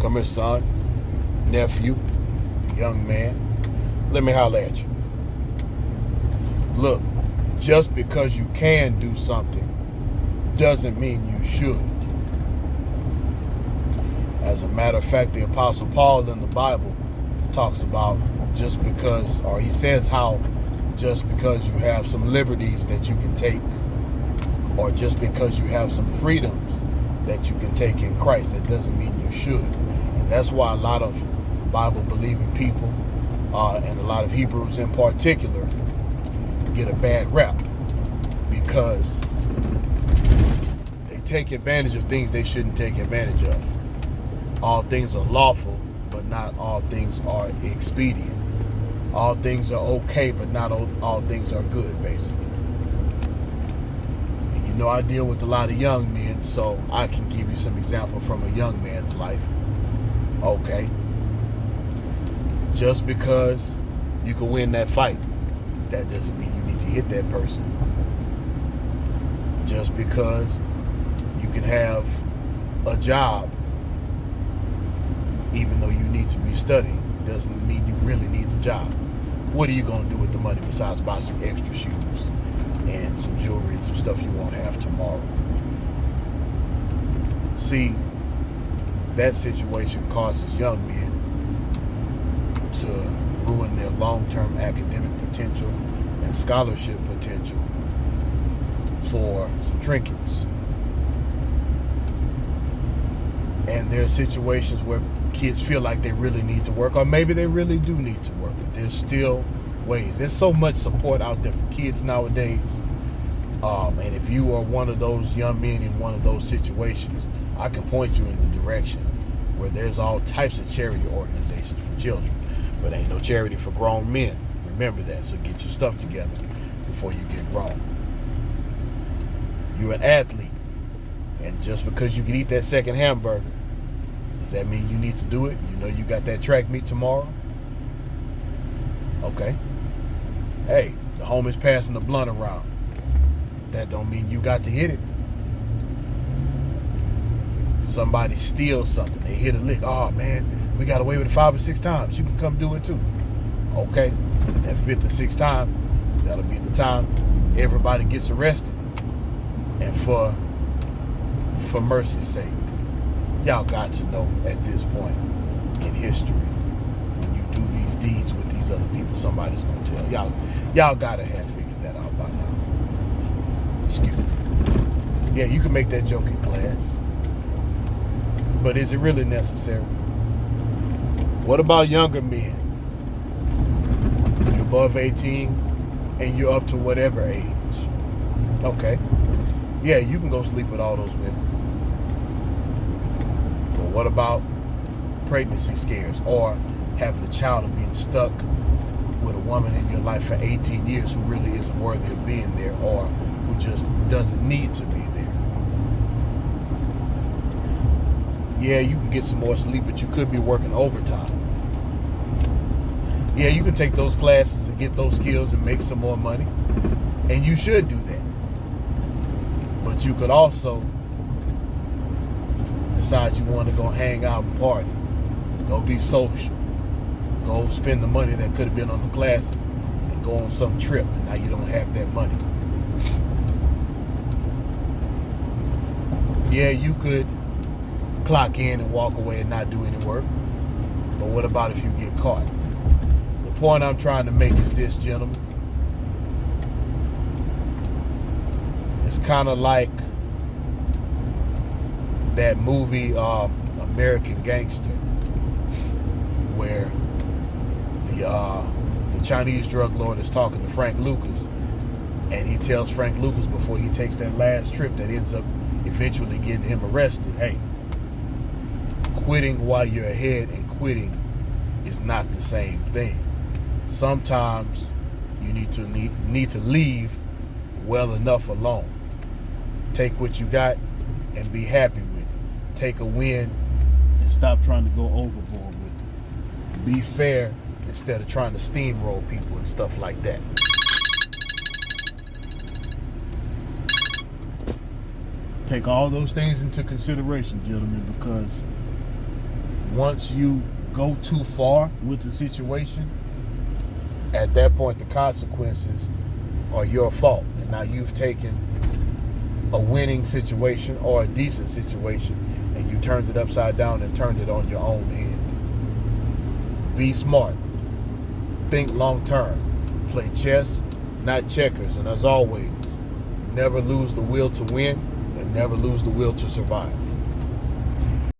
Come here, son, nephew, young man. Let me holler at you. Look, just because you can do something doesn't mean you should. As a matter of fact, the Apostle Paul in the Bible talks about just because, or he says how just because you have some liberties that you can take, or just because you have some freedoms that you can take in Christ, that doesn't mean you should. And that's why a lot of Bible-believing people, and a lot of Hebrews in particular, get a bad rap, because they take advantage of things they shouldn't take advantage of. All things are lawful, but not all things are expedient. All things are okay, but not all things are good, basically. And you know, I deal with a lot of young men, so I can give you some example from a young man's life. Okay. Just because you can win that fight, that doesn't mean you need to hit that person. Just because you can have a job, even though you need to be studying, doesn't mean you really need the job. What are you going to do with the money besides buy some extra shoes and some jewelry and some stuff you won't have tomorrow? See, that situation causes young men to ruin their long-term academic potential and scholarship potential for some trinkets. And there are situations where kids feel like they really need to work, or maybe they really do need to work, but there's still ways. There's so much support out there for kids nowadays. And if you are one of those young men in one of those situations, I can point you in the direction where there's all types of charity organizations for children, but ain't no charity for grown men. Remember that. So get your stuff together before you get grown. You're an athlete, and just because you can eat that second hamburger, does that mean you need to do it? You know you got that track meet tomorrow? Okay. Hey, the homie's passing the blunt around. That don't mean you got to hit it. Somebody steals something. They hit a lick. Oh, man, we got away with it 5 or 6 times. You can come do it too. Okay. That 5th or 6th time, that'll be the time everybody gets arrested. And for mercy's sake, y'all got to know at this point in history, when you do these deeds with these other people, somebody's going to tell. Y'all got to have figured that out by now. Excuse me. Yeah, you can make that joke in class, but is it really necessary? What about younger men? You're above 18 and you're up to whatever age. Okay. Yeah, you can go sleep with all those women. But what about pregnancy scares, or having a child and being stuck with a woman in your life for 18 years who really isn't worthy of being there, or who just doesn't need to be there? Yeah, you can get some more sleep, but you could be working overtime. Yeah, you can take those classes and get those skills and make some more money, and you should do that. But you could also decide you want to go hang out and party, go be social, go spend the money that could have been on the classes and go on some trip, and now you don't have that money. Yeah, you could clock in and walk away and not do any work, but what about if you get caught? The point I'm trying to make is this, gentlemen. It's kind of like that movie American Gangster, where the Chinese drug lord is talking to Frank Lucas, and he tells Frank Lucas before he takes that last trip that ends up eventually getting him arrested, hey, quitting while you're ahead and quitting is not the same thing. Sometimes you need to leave well enough alone. Take what you got and be happy with it. Take a win and stop trying to go overboard with it. Be fair instead of trying to steamroll people and stuff like that. Take all those things into consideration, gentlemen, because once you go too far with the situation, at that point the consequences are your fault. And now you've taken a winning situation or a decent situation and you turned it upside down and turned it on your own head. Be smart. Think long term. Play chess, not checkers. And as always, never lose the will to win and never lose the will to survive.